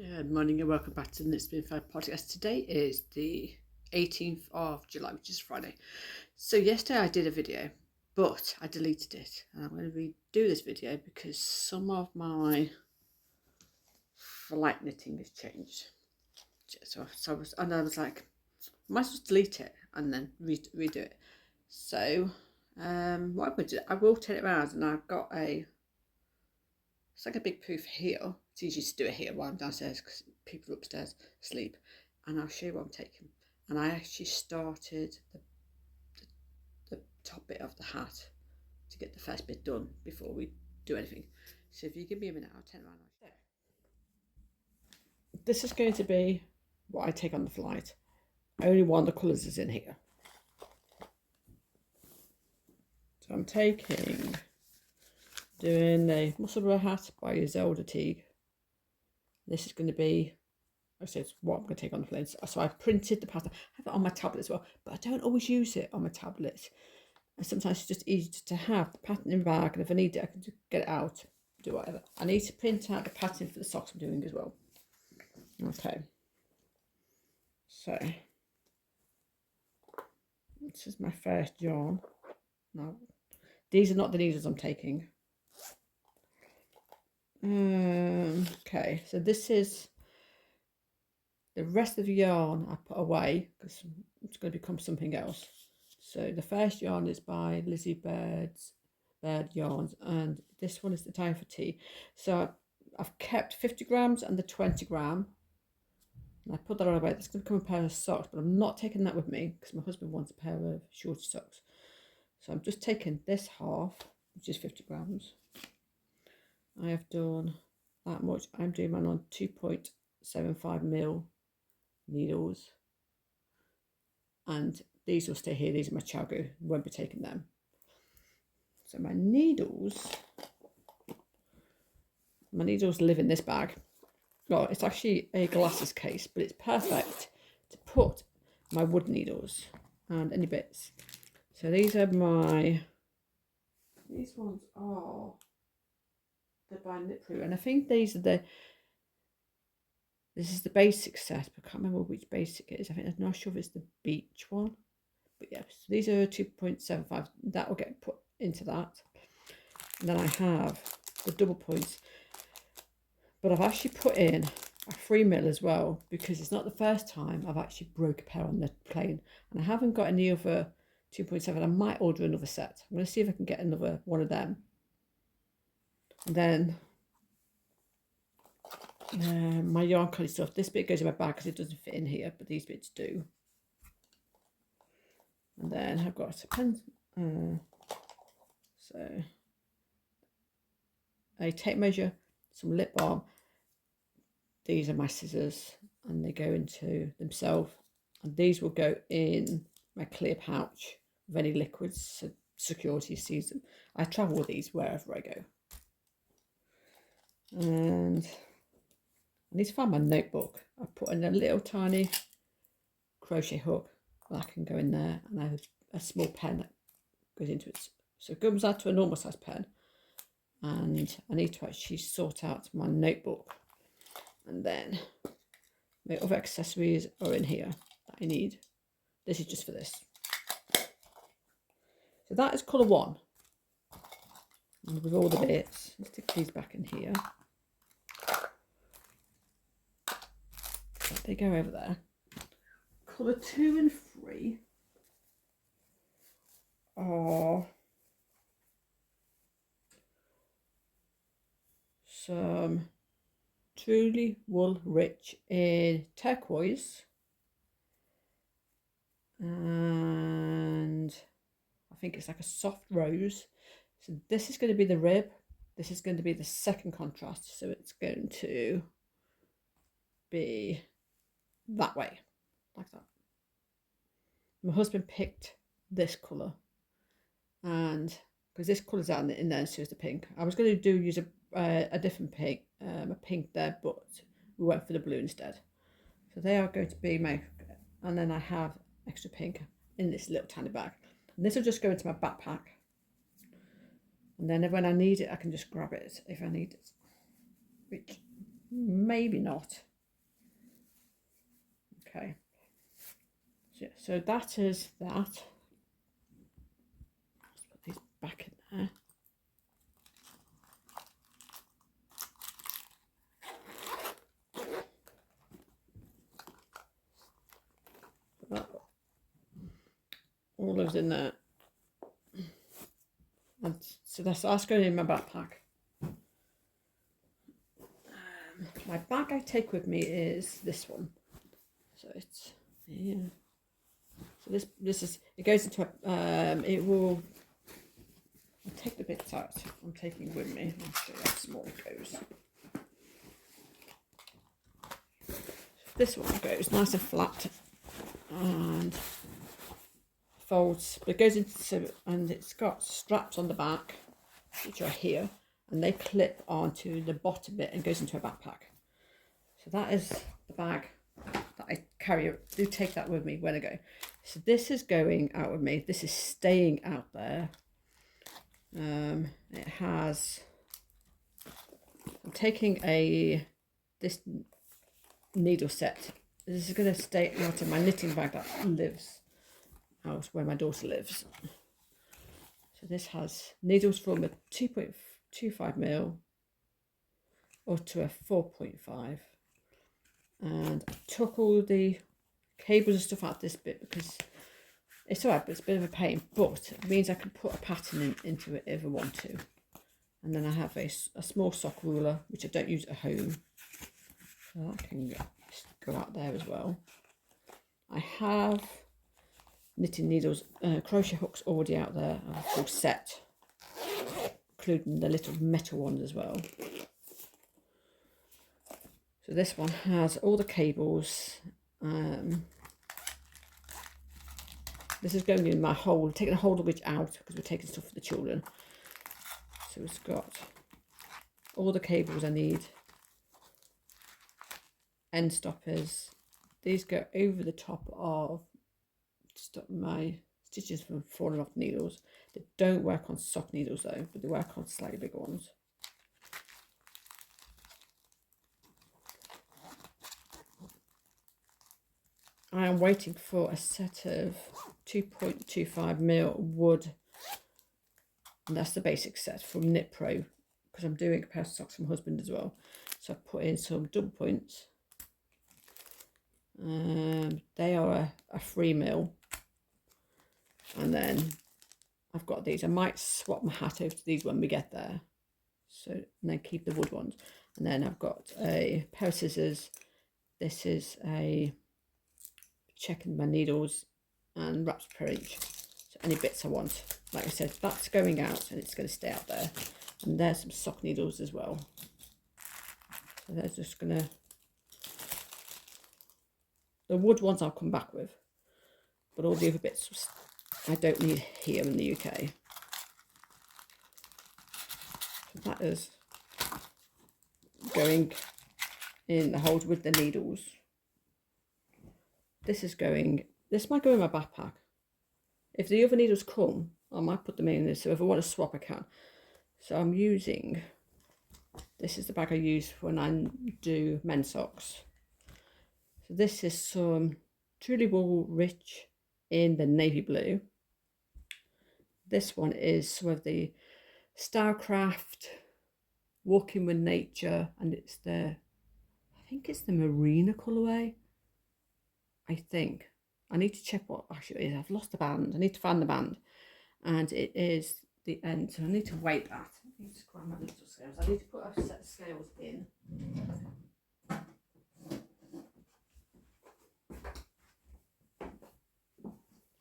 Good morning and welcome back to the Knits Spoon 5 podcast. Today is the 18th of July, which is Friday. So yesterday I did a video, but I deleted it. And I'm going to redo this video because some of my flight knitting has changed. I was like, I might as well delete it and then redo it. So what I'm going to do, I will turn it around, and I've got it's like a big poof here. It's easy to do it here while I'm downstairs because people are upstairs asleep. And I'll show you what I'm taking. And I actually started the top bit of the hat to get the first bit done before we do anything. So if you give me a minute, I'll turn around. This is going to be what I take on the flight. Only one of the colours is in here. So I'm doing the Musselburgh hat by Zelda Teague. This is going to be, I said, what I'm going to take on the plane. So I've printed the pattern. I have it on my tablet as well, but I don't always use it on my tablet. And sometimes it's just easy to have the pattern in the bag, and if I need it, I can just get it out, do whatever. I need to print out the pattern for the socks I'm doing as well. Okay. So this is my first yarn. Now, these are not the needles I'm taking. Okay, so this is the rest of the yarn I put away because it's going to become something else. So the first yarn is by Lizzie Bird Yarns, and this one is the Time for Tea. So I've kept 50 grams and the 20 gram. And I put that on away. That's going to become a pair of socks, but I'm not taking that with me because my husband wants a pair of shorter socks. So I'm just taking this half, which is 50 grams. I have done that much. I'm doing mine on 2.75mm needles, and these will stay here. These are my Chagu. Won't be taking them. So my needles live in this bag. Well, it's actually a glasses case, but it's perfect to put my wood needles and any bits. So these are these ones are they're by Knit Pru, and I think these are this is the basic set, but I can't remember which basic it is. I'm not sure if it's the beach one, but yeah, so these are 2.75. That will get put into that. And then I have the double points, but I've actually put in a 3mm as well because it's not the first time I've actually broke a pair on the plane, and I haven't got any other 2.7. I might order another set. I'm going to see if I can get another one of them. And then my yarn cutting stuff. This bit goes in my bag because it doesn't fit in here, but these bits do. And then I've got a pen. So a tape measure, some lip balm. These are my scissors, and they go into themselves. And these will go in my clear pouch of any liquids, so security sees them. I travel with these wherever I go. And I need to find my notebook. I put in a little tiny crochet hook that can go in there, and I have a small pen that goes into it. So it comes out to a normal size pen, and I need to actually sort out my notebook. And then my other accessories are in here that I need. This is just for this. So that is colour 1. And with all the bits, let's stick these back in here. They go over there. Colour 2 and 3 are some Truly Wool Rich in turquoise, and I think it's like a soft rose. So this is going to be the rib. This is going to be the second contrast. So it's going to be that way, like that. My husband picked this colour, and because this colour's out in there, so is the pink. I was going to use a different pink, a pink there, but we went for the blue instead. So they are going to be my, and then I have extra pink in this little tiny bag. And this will just go into my backpack. And then when I need it, I can just grab it if I need it, which maybe not. Okay. So that is that. Let's put these back in there. All those in there. And so that's going in my backpack. My bag I take with me is this one. So it's here. So this is, it goes into a, it will, I'll take the bits out I'm taking with me. I'll show you how small it goes. This one goes nice and flat and folds, but it goes into, and it's got straps on the back, which are here, and they clip onto the bottom bit and goes into a backpack. So that is the bag that I carry. Do take that with me when I go. So this is going out with me. This is staying out there. It has, I'm taking this needle set. This is going to stay out in my knitting bag that lives out where my daughter lives. So this has needles from a 2.25 mil up to a 4.5. And I took all the cables and stuff out this bit because it's alright, but it's a bit of a pain. But it means I can put a pattern into it if I want to. And then I have a small sock ruler, which I don't use at home. So that can go out there as well. I have knitting needles, crochet hooks already out there. I have a full set, including the little metal ones as well. So this one has all the cables. This is going in my hole, taking the holder bridge out because we're taking stuff for the children. So it's got all the cables I need. End stoppers. These go over the top of, to stop my stitches from falling off the needles. They don't work on soft needles though, but they work on slightly bigger ones. I am waiting for a set of 2.25 mil wood, and that's the basic set from Knit Pro, because I'm doing a pair of socks for my husband as well. So I've put in some double points. They are a 3 mil, and then I've got these. I might swap my hat over to these when we get there, so and then keep the wood ones. And then I've got a pair of scissors. This is a checking my needles and wraps per inch, so any bits I want, like I said, that's going out and it's going to stay out there. And there's some sock needles as well, so they're just gonna, the wood ones I'll come back with, but all the other bits I don't need here in the UK. So that is going in the holes with the needles. This is going, this might go in my backpack. If the other needles come, I might put them in this, so if I want to swap I can. So I'm using, this is the bag I use when I do men's socks. So this is some Truly Wool Rich in the navy blue. This one is some of the Starcraft Walking with Nature, and it's the, I think it's the Marina colourway. I think. I need to check what actually it is. I've lost the band. I need to find the band. And it is the end. So I need to weight that. I need to grab my little scales. I need to put a set of scales in.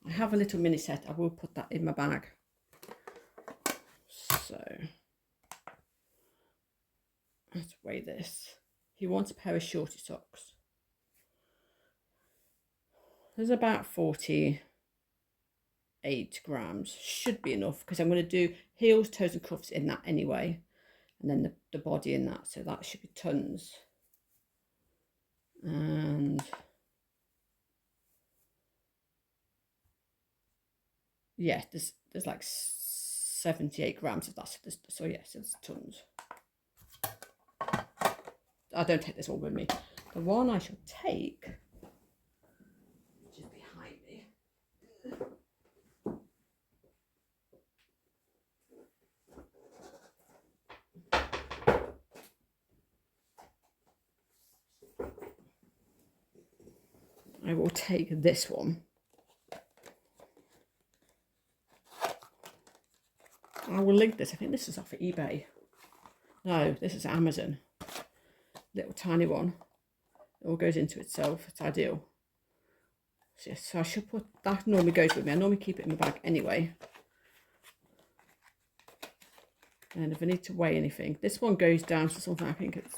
I have a little mini set. I will put that in my bag. So let's weigh this. He wants a pair of shorty socks. There's about 48 grams. Should be enough because I'm going to do heels, toes and cuffs in that anyway. And then the body in that. So that should be tons. And yeah, there's like 78 grams of that. So yes, it's tons. I don't take this all with me. The one I shall take I will take this one. I will link this. I think this is off of eBay. No, this is Amazon. Little tiny one. It all goes into itself. It's ideal. So, yes, so I should put that. Normally goes with me. I normally keep it in my bag anyway. And if I need to weigh anything, this one goes down to something. I think it's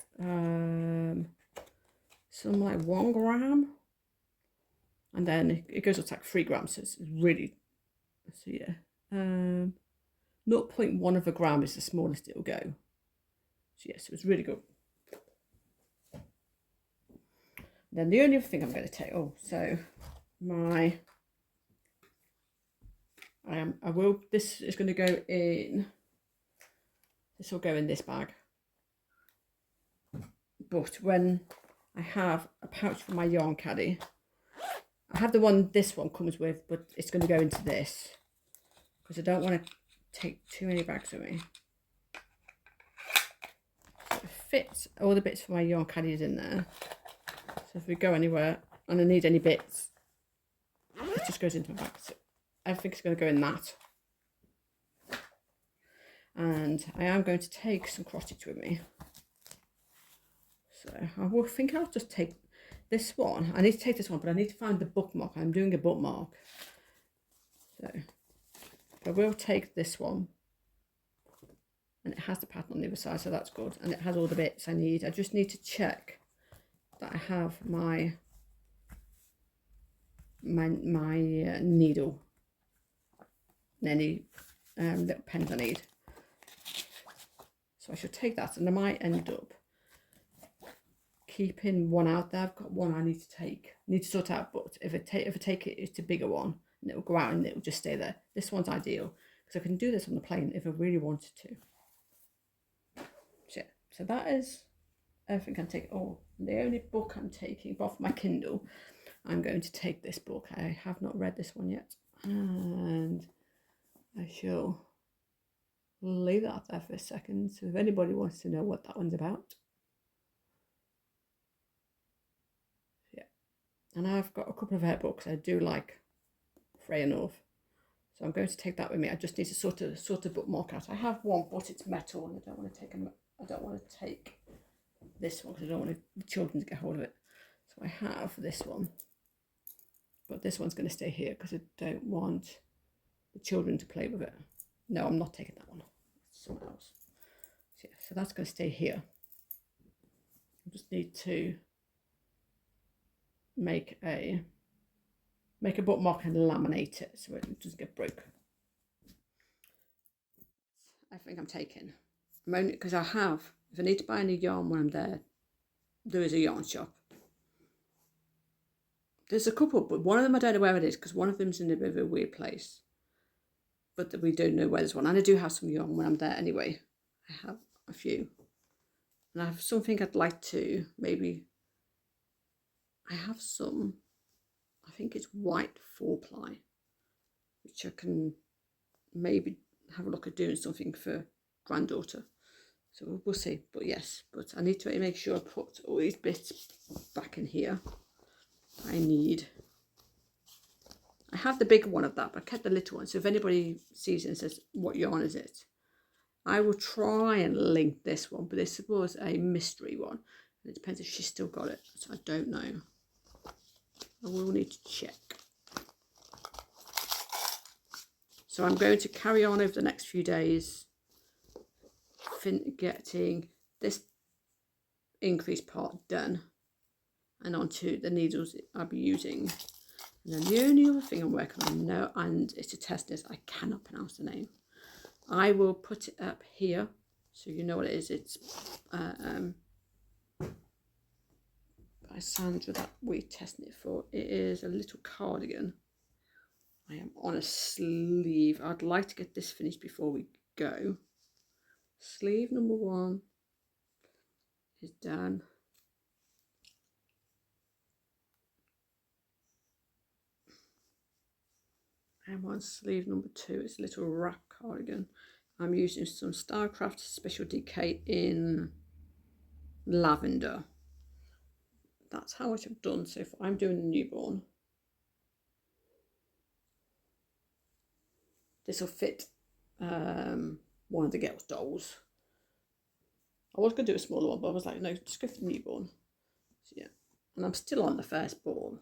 something like 1 gram, and then it goes up to like 3 grams. So it's really, so yeah, 0.1 of a gram is the smallest it'll go. So yes, it was really good. Then the only other thing I'm going to take, so my, this is going to go in, this will go in this bag. But when I have a pouch for my yarn caddy, I have the one this one comes with, but it's going to go into this because I don't want to take too many bags with me. So it fits all the bits for my yarn caddies in there. So if we go anywhere and I need any bits, it just goes into my bag. So everything's going to go in that. And I am going to take some cross stitch with me. So I will think I'll just take this one. I need to take this one, but I need to find the bookmark. I'm doing a bookmark. So I will take this one. And it has the pattern on the other side, so that's good. And it has all the bits I need. I just need to check that I have my needle and any little pens I need. So I should take that, and I might end up keeping one out there. I've got one I need to sort out, but if I take it, it's a bigger one, and it will go out and it will just stay there. This one's ideal because I can do this on the plane if I really wanted to. So that is everything I'm taking. Oh, the only book I'm taking off my Kindle, I'm going to take this book. I have not read this one yet, and I shall leave that there for a second. So if anybody wants to know what that one's about, yeah. And I've got a couple of hair books I do like, Freya North, so I'm going to take that with me. I just need to sort of bookmark out. I have one, but it's metal, and I don't want to take this one because I don't want the children to get hold of it. So I have this one, but this one's going to stay here because I don't want the children to play with it. No, I'm not taking that one. It's someone else. So, yeah, so that's going to stay here. I just need to make a bookmark and laminate it so it doesn't get broke. I think I'm taking. I'm only because if I need to buy any yarn when I'm there is a yarn shop. There's a couple, but one of them I don't know where it is because one of them's in a bit of a weird place. But we don't know where there's one. And I do have some yarn when I'm there anyway. I have a few. And I have something I'd like to maybe. I have some, I think it's white 4-ply, which I can maybe have a look at doing something for granddaughter. So we'll see. But yes, but I need to make sure I put all these bits back in here. I have the bigger one of that, but I kept the little one. So if anybody sees it and says, what yarn is it? I will try and link this one, but this was a mystery one. And it depends if she's still got it. So I don't know. I will need to check. So I'm going to carry on over the next few days, getting this increased part done and onto the needles I'll be using. And then the only other thing I'm working on now, and it's to test this, I cannot pronounce the name. I will put it up here so you know what it is. It's by Sandra that we're testing it for. It is a little cardigan. I am on a sleeve. I'd like to get this finished before we go. Sleeve number 1 is done. I'm on sleeve number 2. It's a little wrap cardigan. I'm using some Starcraft Special DK in lavender. that's how much I've done so far. I'm doing the newborn. This will fit one of the girls' dolls. I was going to do a smaller one, but I was like, no, just go for the newborn. So yeah, and I'm still on the firstborn.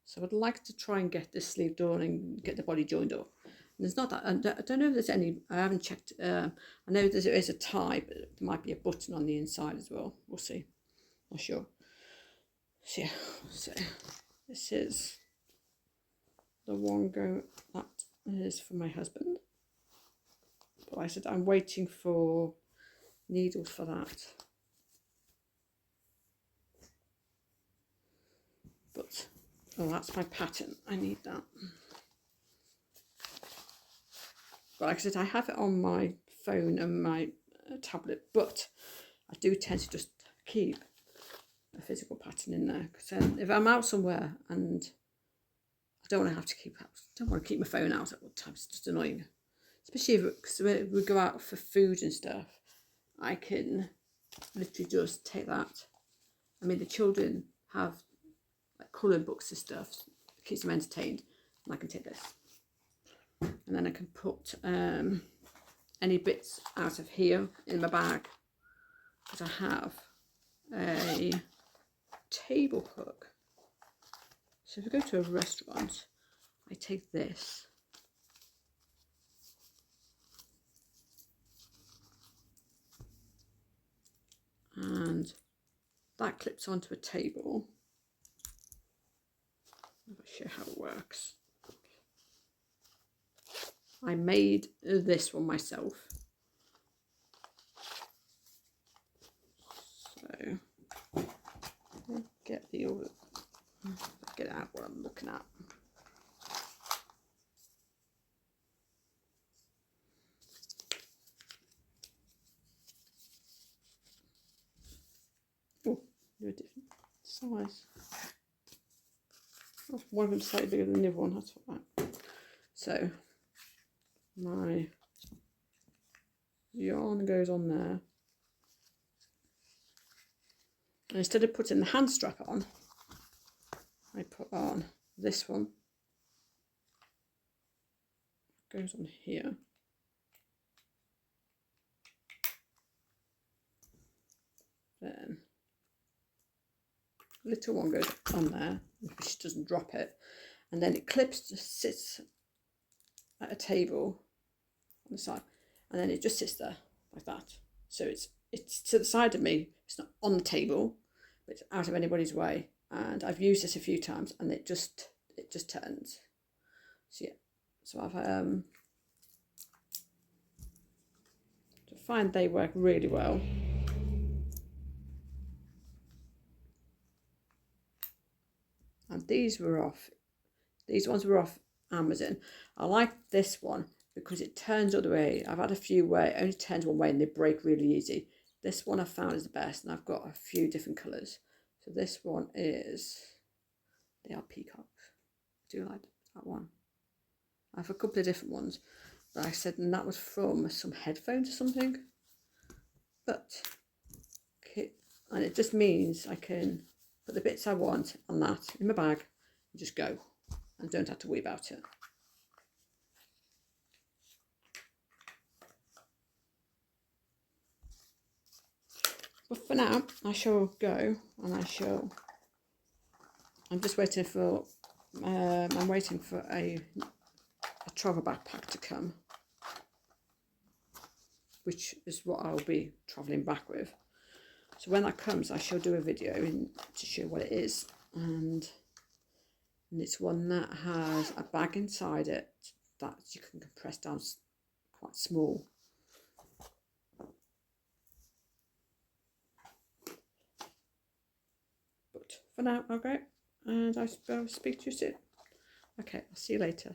So I'd like to try and get this sleeve done and get the body joined up. And there's not that, I don't know if there's any, I haven't checked. I know there is a tie, but there might be a button on the inside as well. We'll see. Not sure. So yeah, so this is the one that is for my husband. But like I said, I'm waiting for needles for that. But, oh, that's my pattern. I need that. But like I said, I have it on my phone and my tablet, but I do tend to just keep a physical pattern in there. Because if I'm out somewhere and I don't want to have to don't want to keep my phone out at all times, it's just annoying. Especially if we go out for food and stuff, I can literally just take that. I mean, the children have like colouring books and stuff, it keeps them entertained, and I can take this. And then I can put any bits out of here in my bag, because I have a table hook. So if we go to a restaurant, I take this. And that clips onto a table. I'll show you how it works. I made this one myself. So I'll get out what I'm looking at. Oh, they're a different size. Oh, one of them slightly bigger than the other one. That's what that. So my yarn goes on there. And instead of putting the hand strap on, I put on this one. It goes on here. Then little one goes on there, she doesn't drop it, and then it clips, just sits at a table on the side, and then it just sits there like that. So it's to the side of me, it's not on the table, but it's out of anybody's way. And I've used this a few times, and it just turns. So yeah, so I've to find they work really well. And these ones were off Amazon. I like this one because it turns the other way. I've had a few where it only turns one way and they break really easy. This one I found is the best, and I've got a few different colours. So this one they are peacocks. I do like that one. I have a couple of different ones, but I said, and that was from some headphones or something. But, okay, and it just means I can put the bits I want on that in my bag and just go, and don't have to worry about it. But for now, I shall go, and I'm just waiting for, I'm waiting for a travel backpack to come, which is what I'll be travelling back with. So when that comes, I shall do a video to show what it is, and it's one that has a bag inside it that you can compress down quite small. But for now, I'll go, and I will speak to you soon. Okay, I'll see you later.